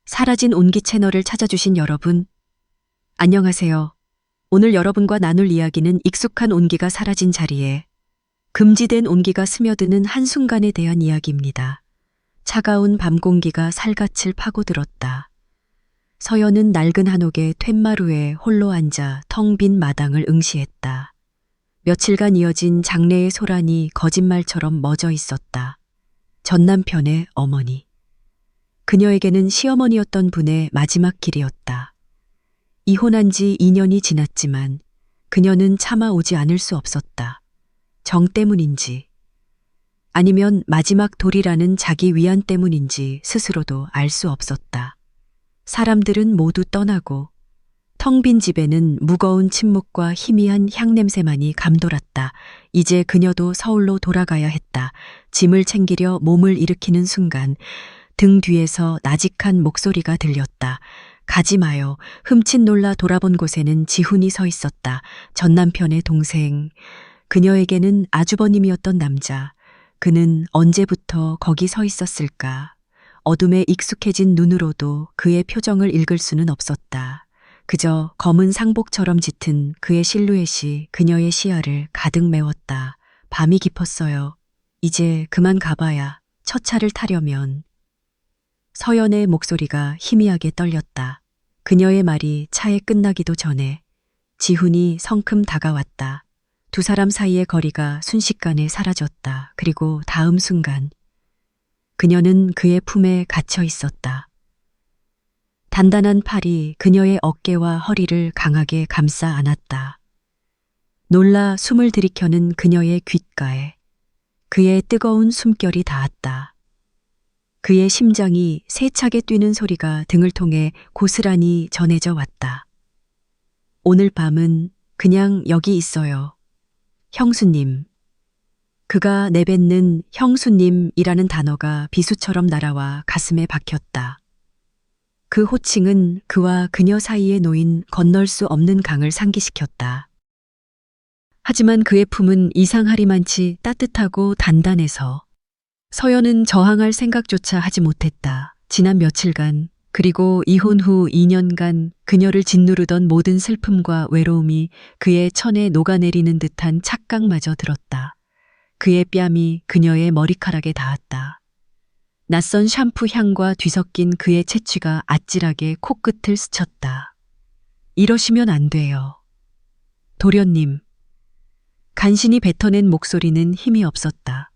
사라진 온기 채널을 찾아주신 여러분, 안녕하세요. 오늘 여러분과 나눌 이야기는 익숙한 온기가 사라진 자리에 금지된 온기가 스며드는 한순간에 대한 이야기입니다. 차가운 밤 공기가 살갗을 파고들었다. 서연은 낡은 한옥의 툇마루에 홀로 앉아 텅 빈 마당을 응시했다. 며칠간 이어진 장래의 소란이 거짓말처럼 멎어 있었다. 전 남편의 어머니. 그녀에게는 시어머니였던 분의 마지막 길이었다. 이혼한 지 2년이 지났지만 그녀는 참아오지 않을 수 없었다. 정 때문인지 아니면 마지막 돌이라는 자기 위안 때문인지 스스로도 알 수 없었다. 사람들은 모두 떠나고 텅 빈 집에는 무거운 침묵과 희미한 향냄새만이 감돌았다. 이제 그녀도 서울로 돌아가야 했다. 짐을 챙기려 몸을 일으키는 순간 등 뒤에서 나직한 목소리가 들렸다. 가지 마요. 흠칫 놀라 돌아본 곳에는 지훈이 서 있었다. 전 남편의 동생. 그녀에게는 아주버님이었던 남자. 그는 언제부터 거기 서 있었을까? 어둠에 익숙해진 눈으로도 그의 표정을 읽을 수는 없었다. 그저 검은 상복처럼 짙은 그의 실루엣이 그녀의 시야를 가득 메웠다. 밤이 깊었어요. 이제 그만 가봐야 첫 차를 타려면. 서연의 목소리가 희미하게 떨렸다. 그녀의 말이 차에 끝나기도 전에 지훈이 성큼 다가왔다. 두 사람 사이의 거리가 순식간에 사라졌다. 그리고 다음 순간 그녀는 그의 품에 갇혀 있었다. 단단한 팔이 그녀의 어깨와 허리를 강하게 감싸 안았다. 놀라 숨을 들이켜는 그녀의 귓가에 그의 뜨거운 숨결이 닿았다. 그의 심장이 세차게 뛰는 소리가 등을 통해 고스란히 전해져 왔다. 오늘 밤은 그냥 여기 있어요. 형수님. 그가 내뱉는 형수님이라는 단어가 비수처럼 날아와 가슴에 박혔다. 그 호칭은 그와 그녀 사이에 놓인 건널 수 없는 강을 상기시켰다. 하지만 그의 품은 이상하리만치 따뜻하고 단단해서 서연은 저항할 생각조차 하지 못했다. 지난 며칠간 그리고 이혼 후 2년간 그녀를 짓누르던 모든 슬픔과 외로움이 그의 천에 녹아내리는 듯한 착각마저 들었다. 그의 뺨이 그녀의 머리카락에 닿았다. 낯선 샴푸 향과 뒤섞인 그의 채취가 아찔하게 코끝을 스쳤다. 이러시면 안 돼요. 도련님. 간신히 뱉어낸 목소리는 힘이 없었다.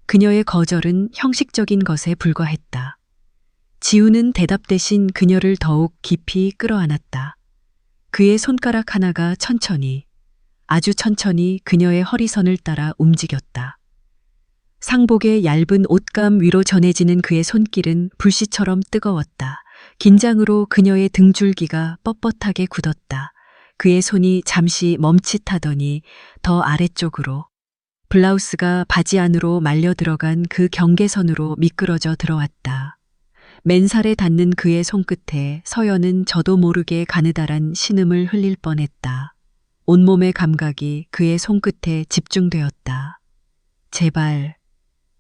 그녀의 거절은 형식적인 것에 불과했다. 지우는 대답 대신 그녀를 더욱 깊이 끌어안았다. 그의 손가락 하나가 천천히, 아주 천천히 그녀의 허리선을 따라 움직였다. 상복의 얇은 옷감 위로 전해지는 그의 손길은 불씨처럼 뜨거웠다. 긴장으로 그녀의 등줄기가 뻣뻣하게 굳었다. 그의 손이 잠시 멈칫하더니 더 아래쪽으로 블라우스가 바지 안으로 말려 들어간 그 경계선으로 미끄러져 들어왔다. 맨살에 닿는 그의 손끝에 서연은 저도 모르게 가느다란 신음을 흘릴 뻔했다. 온몸의 감각이 그의 손끝에 집중되었다. 제발,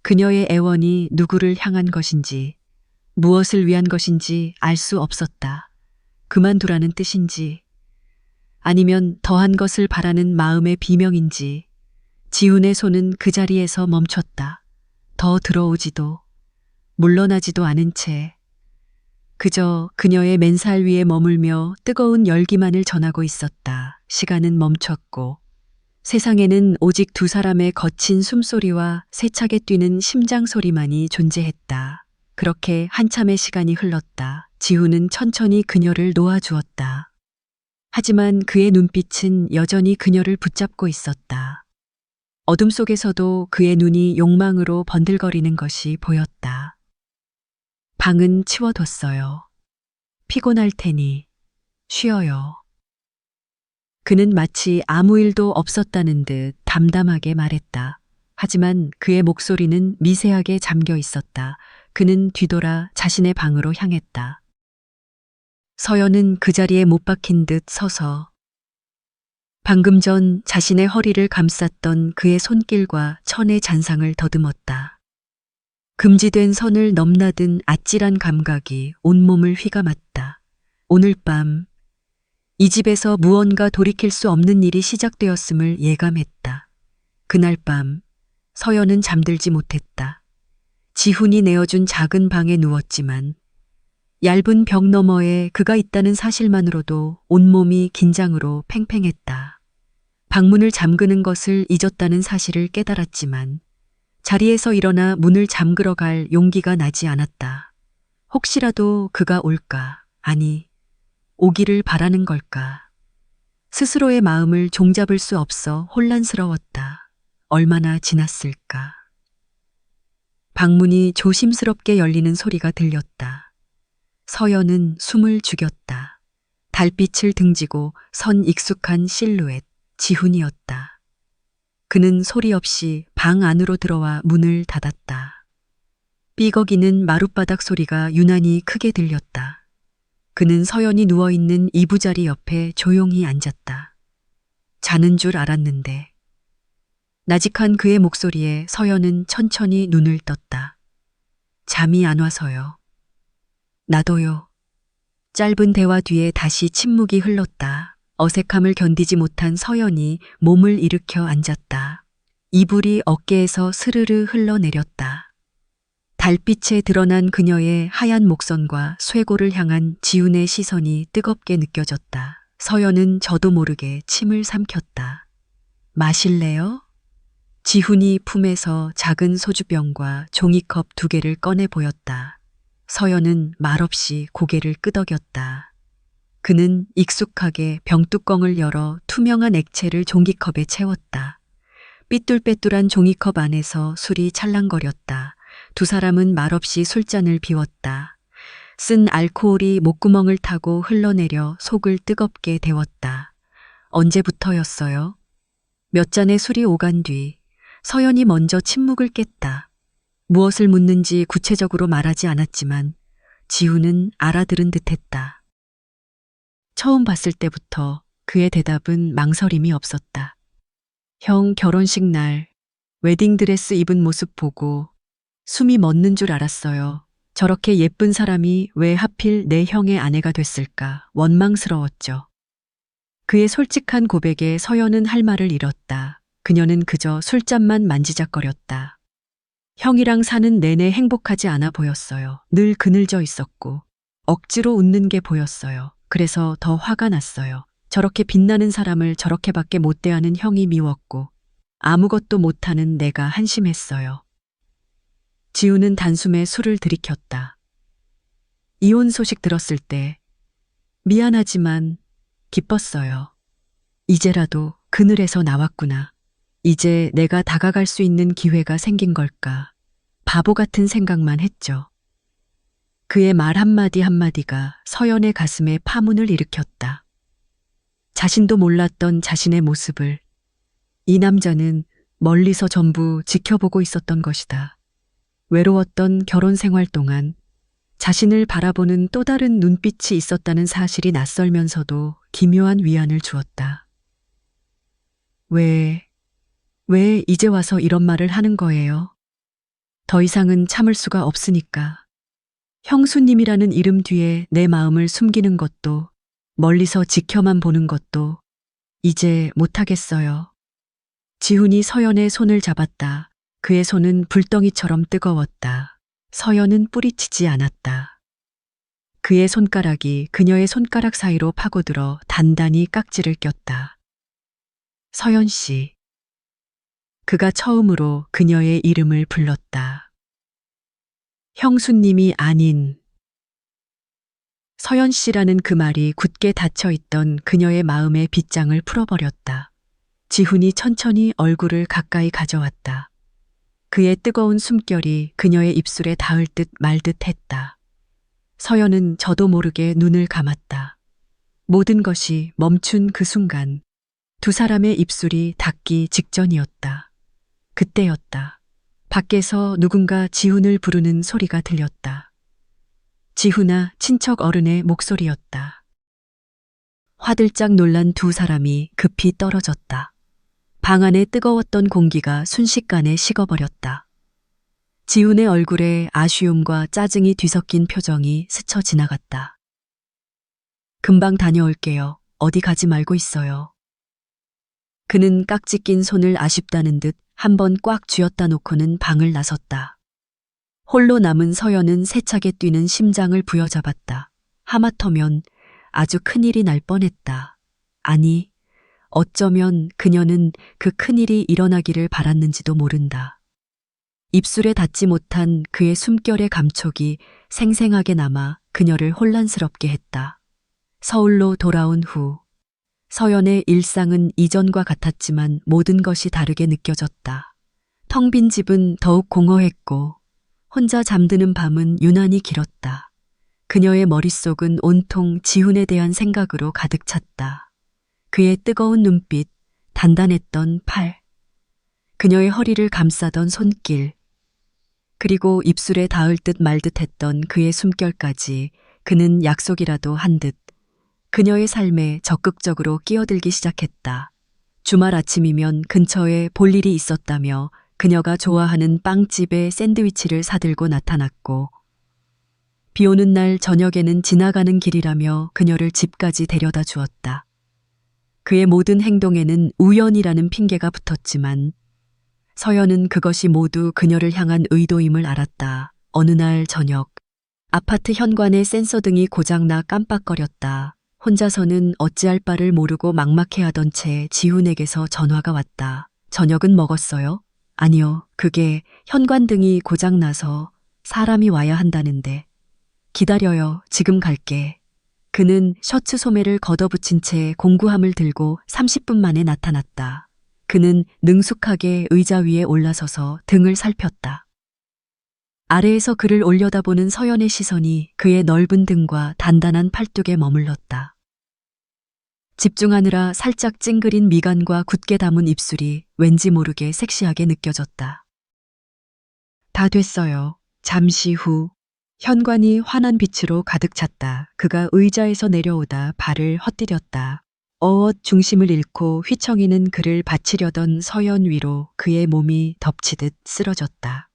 그녀의 애원이 누구를 향한 것인지, 무엇을 위한 것인지 알 수 없었다. 그만두라는 뜻인지, 아니면 더한 것을 바라는 마음의 비명인지. 지훈의 손은 그 자리에서 멈췄다. 더 들어오지도 물러나지도 않은 채 그저 그녀의 맨살 위에 머물며 뜨거운 열기만을 전하고 있었다. 시간은 멈췄고 세상에는 오직 두 사람의 거친 숨소리와 세차게 뛰는 심장 소리만이 존재했다. 그렇게 한참의 시간이 흘렀다. 지훈은 천천히 그녀를 놓아주었다. 하지만 그의 눈빛은 여전히 그녀를 붙잡고 있었다. 어둠 속에서도 그의 눈이 욕망으로 번들거리는 것이 보였다. 방은 치워뒀어요. 피곤할 테니 쉬어요. 그는 마치 아무 일도 없었다는 듯 담담하게 말했다. 하지만 그의 목소리는 미세하게 잠겨 있었다. 그는 뒤돌아 자신의 방으로 향했다. 서연은 그 자리에 못 박힌 듯 서서 방금 전 자신의 허리를 감쌌던 그의 손길과 천의 잔상을 더듬었다. 금지된 선을 넘나든 아찔한 감각이 온몸을 휘감았다. 오늘 밤 이 집에서 무언가 돌이킬 수 없는 일이 시작되었음을 예감했다. 그날 밤 서연은 잠들지 못했다. 지훈이 내어준 작은 방에 누웠지만 얇은 벽 너머에 그가 있다는 사실만으로도 온몸이 긴장으로 팽팽했다. 방문을 잠그는 것을 잊었다는 사실을 깨달았지만 자리에서 일어나 문을 잠그러 갈 용기가 나지 않았다. 혹시라도 그가 올까? 아니, 오기를 바라는 걸까? 스스로의 마음을 종잡을 수 없어 혼란스러웠다. 얼마나 지났을까? 방문이 조심스럽게 열리는 소리가 들렸다. 서연은 숨을 죽였다. 달빛을 등지고 선 익숙한 실루엣, 지훈이었다. 그는 소리 없이 방 안으로 들어와 문을 닫았다. 삐걱이는 마룻바닥 소리가 유난히 크게 들렸다. 그는 서연이 누워있는 이부자리 옆에 조용히 앉았다. 자는 줄 알았는데. 나직한 그의 목소리에 서연은 천천히 눈을 떴다. 잠이 안 와서요. 나도요. 짧은 대화 뒤에 다시 침묵이 흘렀다. 어색함을 견디지 못한 서연이 몸을 일으켜 앉았다. 이불이 어깨에서 스르르 흘러내렸다. 달빛에 드러난 그녀의 하얀 목선과 쇄골을 향한 지훈의 시선이 뜨겁게 느껴졌다. 서연은 저도 모르게 침을 삼켰다. 마실래요? 지훈이 품에서 작은 소주병과 종이컵 2개를 꺼내 보였다. 서연은 말없이 고개를 끄덕였다. 그는 익숙하게 병뚜껑을 열어 투명한 액체를 종이컵에 채웠다. 삐뚤빼뚤한 종이컵 안에서 술이 찰랑거렸다. 두 사람은 말없이 술잔을 비웠다. 쓴 알코올이 목구멍을 타고 흘러내려 속을 뜨겁게 데웠다. 언제부터였어요? 몇 잔의 술이 오간 뒤 서연이 먼저 침묵을 깼다. 무엇을 묻는지 구체적으로 말하지 않았지만 지훈은 알아들은 듯했다. 처음 봤을 때부터 그의 대답은 망설임이 없었다. 형 결혼식 날 웨딩드레스 입은 모습 보고 숨이 멎는 줄 알았어요. 저렇게 예쁜 사람이 왜 하필 내 형의 아내가 됐을까 원망스러웠죠. 그의 솔직한 고백에 서연은 할 말을 잃었다. 그녀는 그저 술잔만 만지작거렸다. 형이랑 사는 내내 행복하지 않아 보였어요. 늘 그늘져 있었고 억지로 웃는 게 보였어요. 그래서 더 화가 났어요. 저렇게 빛나는 사람을 저렇게밖에 못 대하는 형이 미웠고 아무것도 못하는 내가 한심했어요. 지훈은 단숨에 술을 들이켰다. 이혼 소식 들었을 때 미안하지만 기뻤어요. 이제라도 그늘에서 나왔구나. 이제 내가 다가갈 수 있는 기회가 생긴 걸까. 바보 같은 생각만 했죠. 그의 말 한마디 한마디가 서연의 가슴에 파문을 일으켰다. 자신도 몰랐던 자신의 모습을 이 남자는 멀리서 전부 지켜보고 있었던 것이다. 외로웠던 결혼 생활 동안 자신을 바라보는 또 다른 눈빛이 있었다는 사실이 낯설면서도 기묘한 위안을 주었다. 왜 이제 와서 이런 말을 하는 거예요? 더 이상은 참을 수가 없으니까. 형수님이라는 이름 뒤에 내 마음을 숨기는 것도 멀리서 지켜만 보는 것도 이제 못하겠어요. 지훈이 서연의 손을 잡았다. 그의 손은 불덩이처럼 뜨거웠다. 서연은 뿌리치지 않았다. 그의 손가락이 그녀의 손가락 사이로 파고들어 단단히 깍지를 꼈다. 서연 씨. 그가 처음으로 그녀의 이름을 불렀다. 형수님이 아닌. 서연 씨라는 그 말이 굳게 닫혀있던 그녀의 마음의 빗장을 풀어버렸다. 지훈이 천천히 얼굴을 가까이 가져왔다. 그의 뜨거운 숨결이 그녀의 입술에 닿을 듯 말 듯 했다. 서연은 저도 모르게 눈을 감았다. 모든 것이 멈춘 그 순간 두 사람의 입술이 닿기 직전이었다. 그때였다. 밖에서 누군가 지훈을 부르는 소리가 들렸다. 지훈아, 친척 어른의 목소리였다. 화들짝 놀란 두 사람이 급히 떨어졌다. 방 안에 뜨거웠던 공기가 순식간에 식어버렸다. 지훈의 얼굴에 아쉬움과 짜증이 뒤섞인 표정이 스쳐 지나갔다. 금방 다녀올게요. 어디 가지 말고 있어요. 그는 깍지 낀 손을 아쉽다는 듯 한 번 꽉 쥐었다 놓고는 방을 나섰다. 홀로 남은 서연은 세차게 뛰는 심장을 부여잡았다. 하마터면 아주 큰일이 날 뻔했다. 아니, 어쩌면 그녀는 그 큰일이 일어나기를 바랐는지도 모른다. 입술에 닿지 못한 그의 숨결의 감촉이 생생하게 남아 그녀를 혼란스럽게 했다. 서울로 돌아온 후 서연의 일상은 이전과 같았지만 모든 것이 다르게 느껴졌다. 텅 빈 집은 더욱 공허했고 혼자 잠드는 밤은 유난히 길었다. 그녀의 머릿속은 온통 지훈에 대한 생각으로 가득 찼다. 그의 뜨거운 눈빛, 단단했던 팔, 그녀의 허리를 감싸던 손길, 그리고 입술에 닿을 듯 말 듯 했던 그의 숨결까지 그는 약속이라도 한 듯 그녀의 삶에 적극적으로 끼어들기 시작했다. 주말 아침이면 근처에 볼 일이 있었다며 그녀가 좋아하는 빵집에 샌드위치를 사들고 나타났고 비 오는 날 저녁에는 지나가는 길이라며 그녀를 집까지 데려다 주었다. 그의 모든 행동에는 우연이라는 핑계가 붙었지만 서연은 그것이 모두 그녀를 향한 의도임을 알았다. 어느 날 저녁, 아파트 현관의 센서등이 고장나 깜빡거렸다. 혼자서는 어찌할 바를 모르고 막막해하던 채 지훈에게서 전화가 왔다. 저녁은 먹었어요? 아니요, 그게 현관등이 고장나서 사람이 와야 한다는데. 기다려요, 지금 갈게. 그는 셔츠 소매를 걷어붙인 채 공구함을 들고 30분 만에 나타났다. 그는 능숙하게 의자 위에 올라서서 등을 살폈다. 아래에서 그를 올려다보는 서연의 시선이 그의 넓은 등과 단단한 팔뚝에 머물렀다. 집중하느라 살짝 찡그린 미간과 굳게 담은 입술이 왠지 모르게 섹시하게 느껴졌다. 다 됐어요. 잠시 후 현관이 환한 빛으로 가득 찼다. 그가 의자에서 내려오다 발을 헛디뎠다. 어엇 중심을 잃고 휘청이는 그를 받치려던 서연 위로 그의 몸이 덮치듯 쓰러졌다.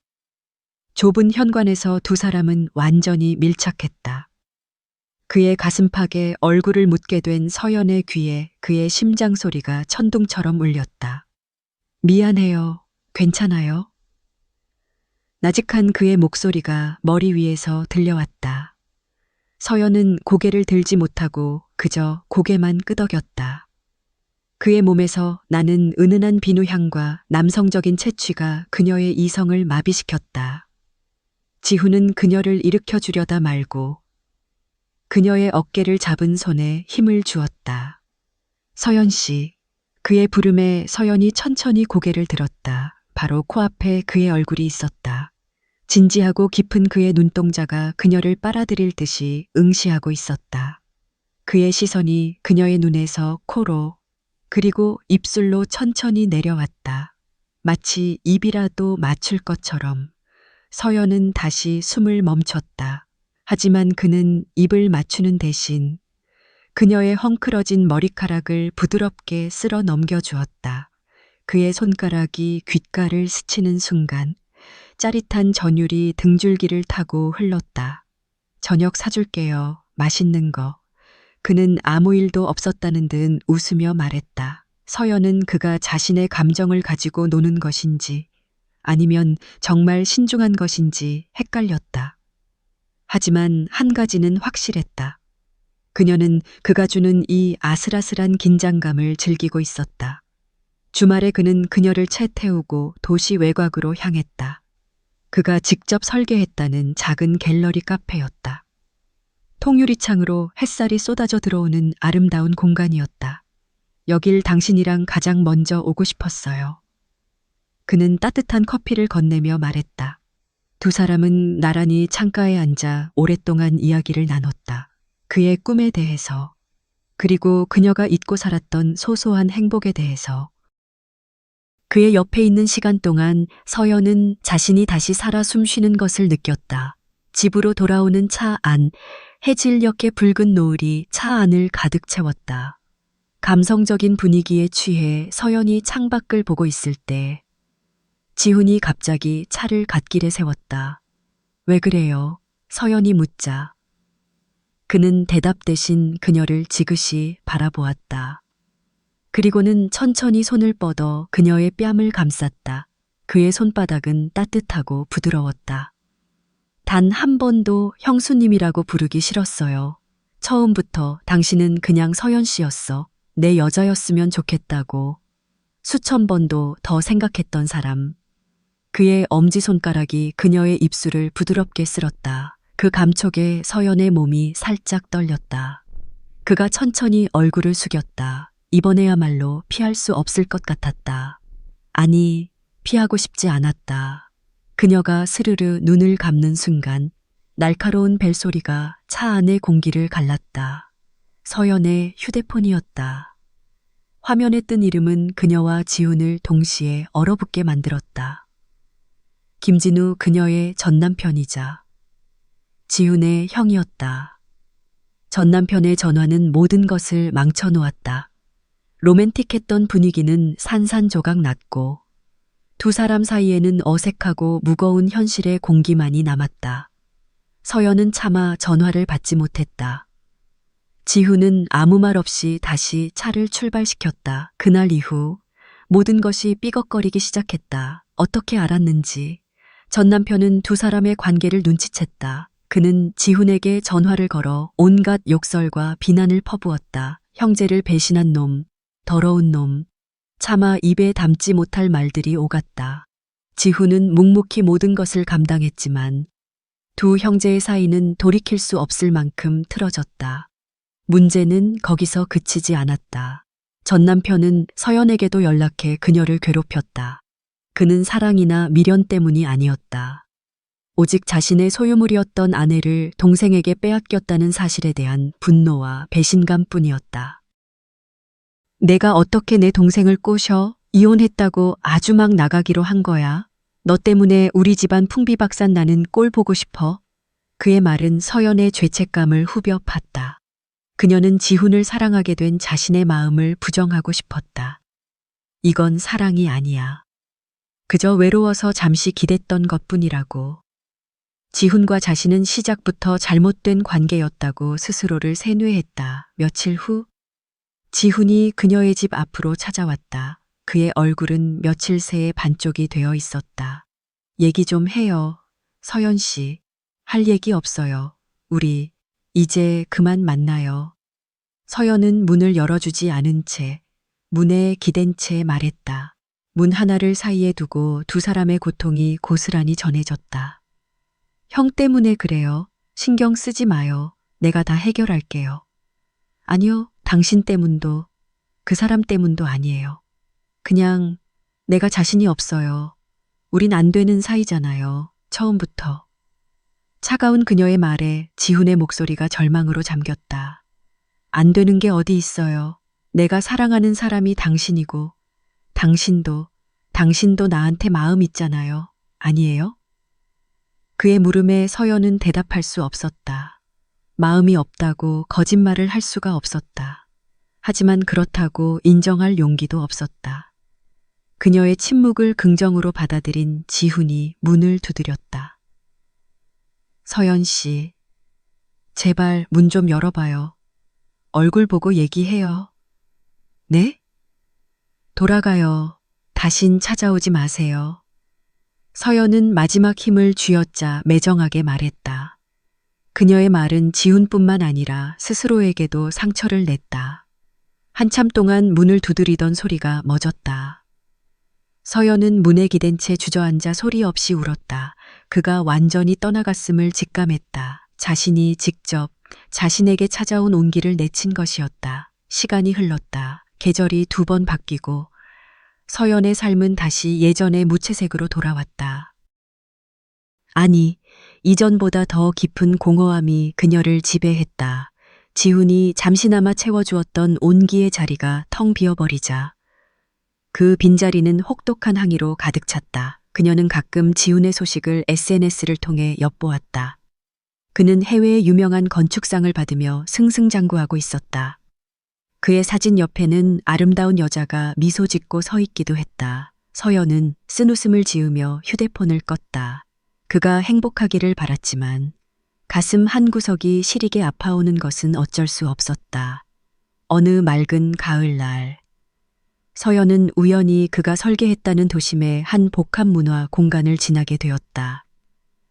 좁은 현관에서 두 사람은 완전히 밀착했다. 그의 가슴팍에 얼굴을 묻게 된 서연의 귀에 그의 심장 소리가 천둥처럼 울렸다. 미안해요. 괜찮아요? 나직한 그의 목소리가 머리 위에서 들려왔다. 서연은 고개를 들지 못하고 그저 고개만 끄덕였다. 그의 몸에서 나는 은은한 비누향과 남성적인 채취가 그녀의 이성을 마비시켰다. 지훈은 그녀를 일으켜 주려다 말고 그녀의 어깨를 잡은 손에 힘을 주었다. 서연 씨. 그의 부름에 서연이 천천히 고개를 들었다. 바로 코앞에 그의 얼굴이 있었다. 진지하고 깊은 그의 눈동자가 그녀를 빨아들일 듯이 응시하고 있었다. 그의 시선이 그녀의 눈에서 코로 그리고 입술로 천천히 내려왔다. 마치 입이라도 맞출 것처럼. 서연은 다시 숨을 멈췄다. 하지만 그는 입을 맞추는 대신 그녀의 헝클어진 머리카락을 부드럽게 쓸어 넘겨주었다. 그의 손가락이 귓가를 스치는 순간 짜릿한 전율이 등줄기를 타고 흘렀다. 저녁 사줄게요. 맛있는 거. 그는 아무 일도 없었다는 듯 웃으며 말했다. 서연은 그가 자신의 감정을 가지고 노는 것인지 아니면 정말 신중한 것인지 헷갈렸다. 하지만 한 가지는 확실했다. 그녀는 그가 주는 이 아슬아슬한 긴장감을 즐기고 있었다. 주말에 그는 그녀를 채 태우고 도시 외곽으로 향했다. 그가 직접 설계했다는 작은 갤러리 카페였다. 통유리창으로 햇살이 쏟아져 들어오는 아름다운 공간이었다. 여길 당신이랑 가장 먼저 오고 싶었어요. 그는 따뜻한 커피를 건네며 말했다. 두 사람은 나란히 창가에 앉아 오랫동안 이야기를 나눴다. 그의 꿈에 대해서, 그리고 그녀가 잊고 살았던 소소한 행복에 대해서. 그의 옆에 있는 시간 동안 서연은 자신이 다시 살아 숨쉬는 것을 느꼈다. 집으로 돌아오는 차 안, 해질녘의 붉은 노을이 차 안을 가득 채웠다. 감성적인 분위기에 취해 서연이 창밖을 보고 있을 때 지훈이 갑자기 차를 갓길에 세웠다. 왜 그래요? 서연이 묻자 그는 대답 대신 그녀를 지그시 바라보았다. 그리고는 천천히 손을 뻗어 그녀의 뺨을 감쌌다. 그의 손바닥은 따뜻하고 부드러웠다. 단 한 번도 형수님이라고 부르기 싫었어요. 처음부터 당신은 그냥 서연 씨였어. 내 여자였으면 좋겠다고 수천 번도 더 생각했던 사람. 그의 엄지손가락이 그녀의 입술을 부드럽게 쓸었다. 그 감촉에 서연의 몸이 살짝 떨렸다. 그가 천천히 얼굴을 숙였다. 이번에야말로 피할 수 없을 것 같았다. 아니, 피하고 싶지 않았다. 그녀가 스르르 눈을 감는 순간 날카로운 벨소리가 차 안의 공기를 갈랐다. 서연의 휴대폰이었다. 화면에 뜬 이름은 그녀와 지훈을 동시에 얼어붙게 만들었다. 김진우 그녀의 전남편이자 지훈의 형이었다. 전남편의 전화는 모든 것을 망쳐놓았다. 로맨틱했던 분위기는 산산조각 났고 두 사람 사이에는 어색하고 무거운 현실의 공기만이 남았다. 서연은 차마 전화를 받지 못했다. 지훈은 아무 말 없이 다시 차를 출발시켰다. 그날 이후 모든 것이 삐걱거리기 시작했다. 어떻게 알았는지 전 남편은 두 사람의 관계를 눈치챘다. 그는 지훈에게 전화를 걸어 온갖 욕설과 비난을 퍼부었다. 형제를 배신한 놈, 더러운 놈, 차마 입에 담지 못할 말들이 오갔다. 지훈은 묵묵히 모든 것을 감당했지만 두 형제의 사이는 돌이킬 수 없을 만큼 틀어졌다. 문제는 거기서 그치지 않았다. 전 남편은 서연에게도 연락해 그녀를 괴롭혔다. 그는 사랑이나 미련 때문이 아니었다. 오직 자신의 소유물이었던 아내를 동생에게 빼앗겼다는 사실에 대한 분노와 배신감뿐이었다. 내가 어떻게 내 동생을 꼬셔? 이혼했다고 아주 막 나가기로 한 거야. 너 때문에 우리 집안 풍비박산 나는 꼴 보고 싶어. 그의 말은 서연의 죄책감을 후벼 팠다. 그녀는 지훈을 사랑하게 된 자신의 마음을 부정하고 싶었다. 이건 사랑이 아니야. 그저 외로워서 잠시 기댔던 것뿐이라고. 지훈과 자신은 시작부터 잘못된 관계였다고 스스로를 세뇌했다. 며칠 후 지훈이 그녀의 집 앞으로 찾아왔다. 그의 얼굴은 며칠 새에 반쪽이 되어 있었다. 얘기 좀 해요. 서연 씨. 할 얘기 없어요. 우리 이제 그만 만나요. 서연은 문을 열어주지 않은 채 문에 기댄 채 말했다. 문 하나를 사이에 두고 두 사람의 고통이 고스란히 전해졌다. 형 때문에 그래요. 신경 쓰지 마요. 내가 다 해결할게요. 아니요. 당신 때문도 그 사람 때문도 아니에요. 그냥 내가 자신이 없어요. 우린 안 되는 사이잖아요. 처음부터. 차가운 그녀의 말에 지훈의 목소리가 절망으로 잠겼다. 안 되는 게 어디 있어요. 내가 사랑하는 사람이 당신이고 당신도 나한테 마음 있잖아요. 아니에요? 그의 물음에 서연은 대답할 수 없었다. 마음이 없다고 거짓말을 할 수가 없었다. 하지만 그렇다고 인정할 용기도 없었다. 그녀의 침묵을 긍정으로 받아들인 지훈이 문을 두드렸다. 서연 씨, 제발 문 좀 열어봐요. 얼굴 보고 얘기해요. 네? 돌아가요. 다신 찾아오지 마세요. 서연은 마지막 힘을 쥐어짜 매정하게 말했다. 그녀의 말은 지훈뿐만 아니라 스스로에게도 상처를 냈다. 한참 동안 문을 두드리던 소리가 멎었다. 서연은 문에 기댄 채 주저앉아 소리 없이 울었다. 그가 완전히 떠나갔음을 직감했다. 자신이 직접 자신에게 찾아온 온기를 내친 것이었다. 시간이 흘렀다. 계절이 두 번 바뀌고 서연의 삶은 다시 예전의 무채색으로 돌아왔다. 아니, 이전보다 더 깊은 공허함이 그녀를 지배했다. 지훈이 잠시나마 채워주었던 온기의 자리가 텅 비어버리자 그 빈자리는 혹독한 항의로 가득 찼다. 그녀는 가끔 지훈의 소식을 SNS를 통해 엿보았다. 그는 해외의 유명한 건축상을 받으며 승승장구하고 있었다. 그의 사진 옆에는 아름다운 여자가 미소 짓고 서 있기도 했다. 서연은 쓴웃음을 지으며 휴대폰을 껐다. 그가 행복하기를 바랐지만 가슴 한구석이 시리게 아파오는 것은 어쩔 수 없었다. 어느 맑은 가을날, 서연은 우연히 그가 설계했다는 도심의 한 복합문화 공간을 지나게 되었다.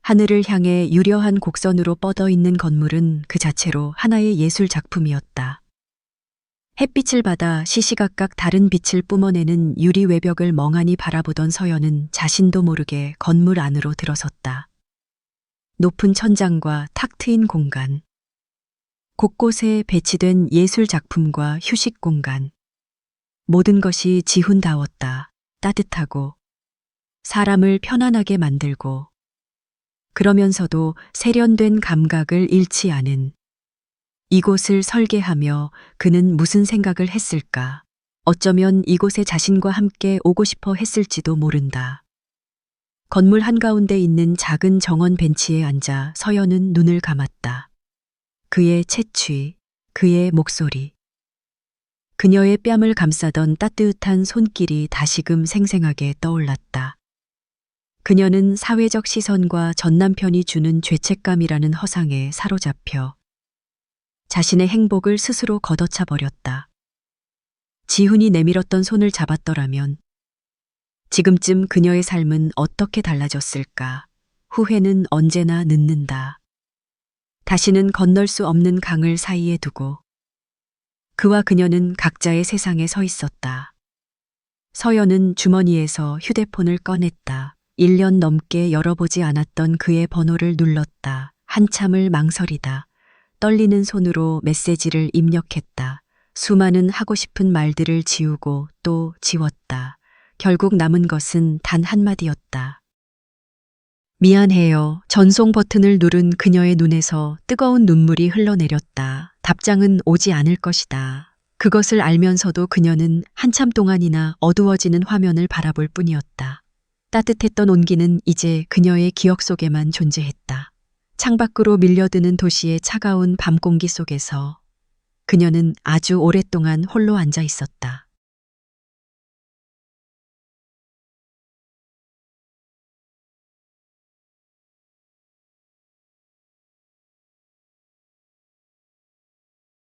하늘을 향해 유려한 곡선으로 뻗어 있는 건물은 그 자체로 하나의 예술 작품이었다. 햇빛을 받아 시시각각 다른 빛을 뿜어내는 유리 외벽을 멍하니 바라보던 서연은 자신도 모르게 건물 안으로 들어섰다. 높은 천장과 탁 트인 공간, 곳곳에 배치된 예술 작품과 휴식 공간, 모든 것이 지훈다웠다. 따뜻하고 사람을 편안하게 만들고 그러면서도 세련된 감각을 잃지 않은 이곳을 설계하며 그는 무슨 생각을 했을까? 어쩌면 이곳에 자신과 함께 오고 싶어 했을지도 모른다. 건물 한가운데 있는 작은 정원 벤치에 앉아 서연은 눈을 감았다. 그의 채취, 그의 목소리, 그녀의 뺨을 감싸던 따뜻한 손길이 다시금 생생하게 떠올랐다. 그녀는 사회적 시선과 전남편이 주는 죄책감이라는 허상에 사로잡혀 자신의 행복을 스스로 걷어차 버렸다. 지훈이 내밀었던 손을 잡았더라면 지금쯤 그녀의 삶은 어떻게 달라졌을까? 후회는 언제나 늦는다. 다시는 건널 수 없는 강을 사이에 두고 그와 그녀는 각자의 세상에 서 있었다. 서연은 주머니에서 휴대폰을 꺼냈다. 1년 넘게 열어보지 않았던 그의 번호를 눌렀다. 한참을 망설이다. 떨리는 손으로 메시지를 입력했다. 수많은 하고 싶은 말들을 지우고 또 지웠다. 결국 남은 것은 단 한마디였다. 미안해요. 전송 버튼을 누른 그녀의 눈에서 뜨거운 눈물이 흘러내렸다. 답장은 오지 않을 것이다. 그것을 알면서도 그녀는 한참 동안이나 어두워지는 화면을 바라볼 뿐이었다. 따뜻했던 온기는 이제 그녀의 기억 속에만 존재했다. 창밖으로 밀려드는 도시의 차가운 밤 공기 속에서 그녀는 아주 오랫동안 홀로 앉아 있었다.